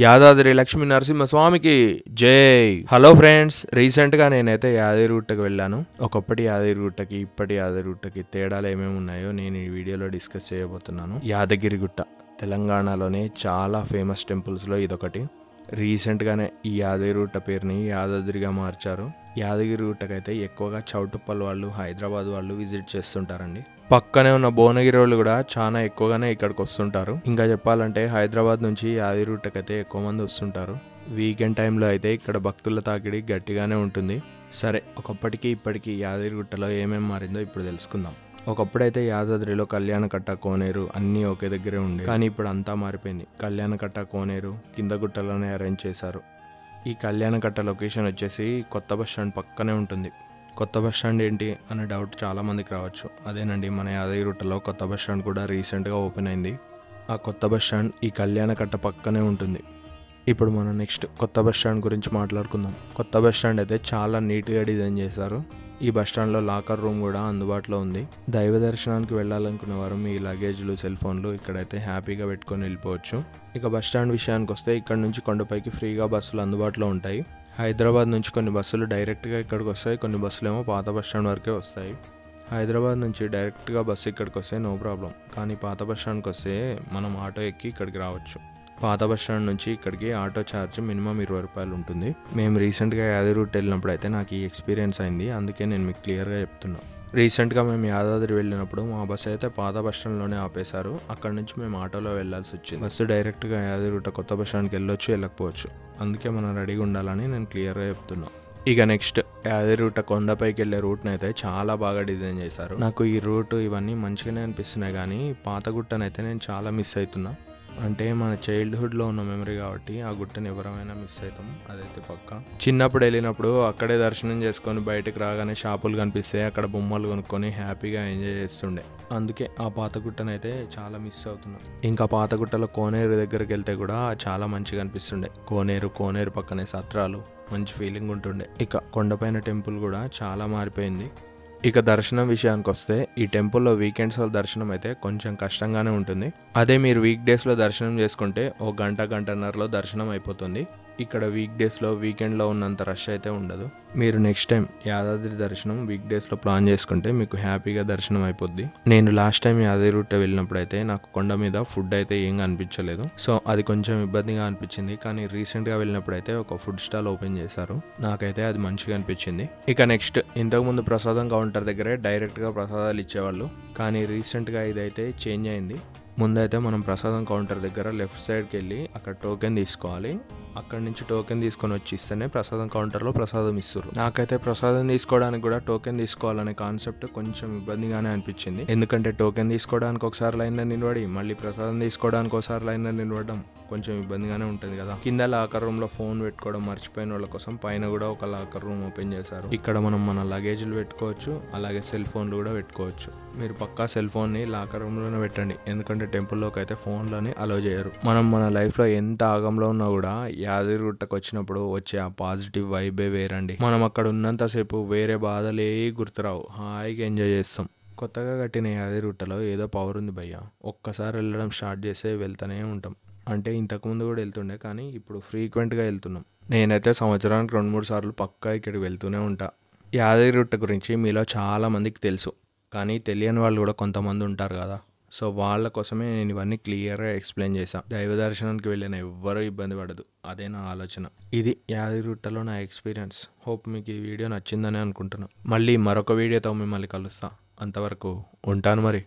యాదాద్రి లక్ష్మీ నరసింహస్వామికి జై. Hello friends, రీసెంట్గా నేనైతే యాదగిరిగుట్టకి వెళ్ళాను. ఒకప్పటి యాదగిరిగుట్టకి ఇప్పటి యాదగిరిగుట్టకి తేడాలు ఏమేమి ఉన్నాయో నేను ఈ వీడియోలో డిస్కస్ చేయబోతున్నాను. యాదగిరిగుట్ట తెలంగాణలోనే చాలా ఫేమస్ టెంపుల్స్లో ఇదొకటి. రీసెంట్గానే ఈ యాదగిరిగుట్ట పేరుని యాదాద్రిగా మార్చారు. యాదగిరిగుట్టకైతే ఎక్కువగా చౌటుప్పల్ వాళ్ళు, హైదరాబాద్ వాళ్ళు విజిట్ చేస్తుంటారండి. పక్కనే ఉన్న భువనగిరి వాళ్ళు కూడా చాలా ఎక్కువగానే ఇక్కడికి వస్తుంటారు. ఇంకా చెప్పాలంటే హైదరాబాద్ నుంచి యాదగిరిగుట్టకైతే ఎక్కువ మంది వస్తుంటారు. వీకెండ్ టైంలో అయితే ఇక్కడ భక్తుల తాకిడి గట్టిగానే ఉంటుంది. సరే, ఒకప్పటికి ఇప్పటికీ యాదగిరిగుట్టలో ఏమేమి మారిందో ఇప్పుడు తెలుసుకుందాం. ఒకప్పుడైతే యాదాద్రిలో కళ్యాణకట్ట, కోనేరు అన్నీ ఒకే దగ్గరే ఉండే, కానీ ఇప్పుడు అంతా మారిపోయింది. కళ్యాణకట్ట, కోనేరు కింద గుట్టలోనే అరేంజ్ చేశారు. ఈ కళ్యాణకట్ట లొకేషన్ వచ్చేసి కొత్త బస్ స్టాండ్ పక్కనే ఉంటుంది. కొత్త బస్ స్టాండ్ ఏంటి అనే డౌట్ చాలా మందికి రావచ్చు. అదేనండి, మన యాదగిరిగుట్టలో కొత్త బస్ స్టాండ్ కూడా రీసెంట్గా ఓపెన్ అయింది. ఆ కొత్త బస్ స్టాండ్ ఈ కళ్యాణకట్ట పక్కనే ఉంటుంది. ఇప్పుడు మనం నెక్స్ట్ కొత్త బస్ స్టాండ్ గురించి మాట్లాడుకుందాం. కొత్త బస్ స్టాండ్ అయితే చాలా నీట్గా డిజైన్ చేశారు. ఈ బస్ స్టాండ్లో లాకర్ రూమ్ కూడా అందుబాటులో ఉంది. దైవ దర్శనానికి వెళ్ళాలనుకునే వారు మీ లగేజ్లు, సెల్ ఫోన్లు ఇక్కడైతే హ్యాపీగా పెట్టుకొని వెళ్ళిపోవచ్చు. ఇక బస్ స్టాండ్ విషయానికి వస్తే ఇక్కడ నుంచి కొండపైకి ఫ్రీగా బస్సులు అందుబాటులో ఉంటాయి. హైదరాబాద్ నుంచి కొన్ని బస్సులు డైరెక్ట్గా ఇక్కడికి వస్తాయి, కొన్ని బస్సులు ఏమో పాత బస్ స్టాండ్ వరకే వస్తాయి. హైదరాబాద్ నుంచి డైరెక్ట్గా బస్సు ఇక్కడికి వస్తే నో ప్రాబ్లం, కానీ పాత బస్ స్టాండ్కి వస్తే మనం ఆటో ఎక్కి ఇక్కడికి రావచ్చు. పాత బస్ స్టాండ్ నుంచి ఇక్కడికి ఆటో ఛార్జ్ మినిమం 20 రూపాయలు ఉంటుంది. మేము రీసెంట్గా యాదగిరిగుట్ట వెళ్ళినప్పుడు అయితే నాకు ఈ ఎక్స్పీరియన్స్ అయింది, అందుకే నేను మీకు క్లియర్గా చెప్తున్నాను. రీసెంట్గా మేము యాదాద్రి వెళ్ళినప్పుడు మా బస్సు అయితే పాత బస్ స్టాండ్లోనే ఆపేశారు. అక్కడ నుంచి మేము ఆటోలో వెళ్ళాల్సి వచ్చింది. బస్సు డైరెక్ట్గా యాదగిరిగుట్ట కొత్త బస్ స్టాండ్కి వెళ్ళొచ్చు, వెళ్ళకపోవచ్చు. అందుకే మనం రెడీగా ఉండాలని నేను క్లియర్గా చెప్తున్నాను. ఇక నెక్స్ట్ యాదగిరిగుట్ట కొండపైకి వెళ్ళే రూట్ని అయితే చాలా బాగా డిజైన్ చేశారు. నాకు ఈ రూట్ ఇవన్నీ మంచిగానే అనిపిస్తున్నాయి, కానీ పాత గుట్టనైతే నేను చాలా మిస్ అవుతున్నా. అంటే మన చైల్డ్హుడ్లో ఉన్న మెమరీ కాబట్టి ఆ గుట్టని ఎవరైనా మిస్ అవుతాం, అదైతే పక్కా. చిన్నప్పుడు వెళ్ళినప్పుడు అక్కడే దర్శనం చేసుకొని బయటకు రాగానే షాపులు కనిపిస్తే అక్కడ బొమ్మలు కొనుక్కొని హ్యాపీగా ఎంజాయ్ చేస్తుండే. అందుకే ఆ పాత గుట్టనైతే చాలా మిస్ అవుతున్నాం. ఇంకా పాత గుట్టలో కోనేరు దగ్గరికి వెళ్తే కూడా చాలా మంచిగా అనిపిస్తుండే. కోనేరు పక్కనే సత్రాలు, మంచి ఫీలింగ్ ఉంటుండే. ఇక కొండపైన టెంపుల్ కూడా చాలా మారిపోయింది. ఇక దర్శనం విషయానికి వస్తే ఈ టెంపుల్లో వీకెండ్స్లో దర్శనం అయితే కొంచెం కష్టంగానే ఉంటుంది. అదే మీరు వీక్ డేస్లో దర్శనం చేసుకుంటే గంటన్నరలో దర్శనం అయిపోతుంది. ఇక్కడ వీక్ డేస్లో, వీకెండ్లో ఉన్నంత రష్ అయితే ఉండదు. మీరు నెక్స్ట్ టైం యాదాద్రి దర్శనం వీక్ డేస్లో ప్లాన్ చేసుకుంటే మీకు హ్యాపీగా దర్శనం అయిపోద్ది. నేను లాస్ట్ టైం యాదగిరిగుట్ట వెళ్ళినప్పుడు అయితే నాకు కొండ మీద ఫుడ్ అయితే ఏం అనిపించలేదు, సో అది కొంచెం ఇబ్బందిగా అనిపించింది. కానీ రీసెంట్గా వెళ్ళినప్పుడు అయితే ఒక ఫుడ్ స్టాల్ ఓపెన్ చేశారు, నాకైతే అది మంచిగా అనిపించింది. ఇక నెక్స్ట్, ఇంతకుముందు ప్రసాదం కౌంటర్ దగ్గరే డైరెక్ట్గా ప్రసాదాలు ఇచ్చేవాళ్ళు, కానీ రీసెంట్గా ఇదైతే చేంజ్ అయింది. ముందైతే మనం ప్రసాదం కౌంటర్ దగ్గర లెఫ్ట్ సైడ్కి వెళ్ళి అక్కడ టోకెన్ తీసుకోవాలి. అక్కడి నుంచి టోకెన్ తీసుకొని వచ్చి ఇస్తేనే ప్రసాదం కౌంటర్లో ప్రసాదం ఇస్తారు. నాకైతే ప్రసాదం తీసుకోవడానికి కూడా టోకెన్ తీసుకోవాలనే కాన్సెప్ట్ కొంచెం ఇబ్బందిగానే అనిపించింది. ఎందుకంటే టోకెన్ తీసుకోవడానికి ఒకసారి లైన్లో నిలబడి మళ్ళీ ప్రసాదం తీసుకోవడానికి ఒకసారి లైన్లో నిలబడడం కొంచెం ఇబ్బందిగానే ఉంటుంది కదా. కింద లాకర్ రూమ్లో ఫోన్ పెట్టుకోవడం మర్చిపోయిన వాళ్ళ కోసం పైన కూడా ఒక లాకర్ రూమ్ ఓపెన్ చేశారు. ఇక్కడ మనం మన లగేజ్లు పెట్టుకోవచ్చు, అలాగే సెల్ ఫోన్లు కూడా పెట్టుకోవచ్చు. మీరు పక్కా సెల్ ఫోన్ని లాకర్ రూమ్లోనే పెట్టండి, ఎందుకంటే టెంపుల్లోకి అయితే ఫోన్లని అలో చేయరు. మనం మన లైఫ్లో ఎంత ఆగంలో ఉన్నా కూడా యాదగిరిగుట్టకు వచ్చినప్పుడు వచ్చే ఆ పాజిటివ్ వైబే వేరండి. మనం అక్కడ ఉన్నంతసేపు వేరే బాధలే గుర్తురావు, హాయిగా ఎంజాయ్ చేస్తాం. కొత్తగా కట్టిన యాదగిరిగుట్టలో ఏదో పవర్ ఉంది భయ్య. ఒక్కసారి వెళ్ళడం స్టార్ట్ చేస్తే వెళ్తూనే ఉంటాం. అంటే ఇంతకుముందు కూడా వెళ్తుండే, కానీ ఇప్పుడు ఫ్రీక్వెంట్గా వెళ్తున్నాం. నేనైతే సంవత్సరానికి 2-3 సార్లు పక్కా ఇక్కడికి వెళ్తూనే ఉంటా. యాదగిరిగుట్ట గురించి మీలో చాలా మందికి తెలుసు, కానీ తెలియని వాళ్ళు కూడా కొంతమంది ఉంటారు కదా. సో వాళ్ళ కోసమే నేను ఇవన్నీ క్లియర్గా ఎక్స్ప్లెయిన్ చేశాను. దైవ దర్శనానికి వెళ్ళిన ఎవ్వరూ ఇబ్బంది పడదు, అదే నా ఆలోచన. ఇది యాదగిరిగుట్టలో నా ఎక్స్పీరియన్స్. హోప్ మీకు ఈ వీడియో నచ్చిందని అనుకుంటున్నాను. మళ్ళీ మరొక వీడియోతో మిమ్మల్ని కలుస్తా. అంతవరకు ఉంటాను మరి.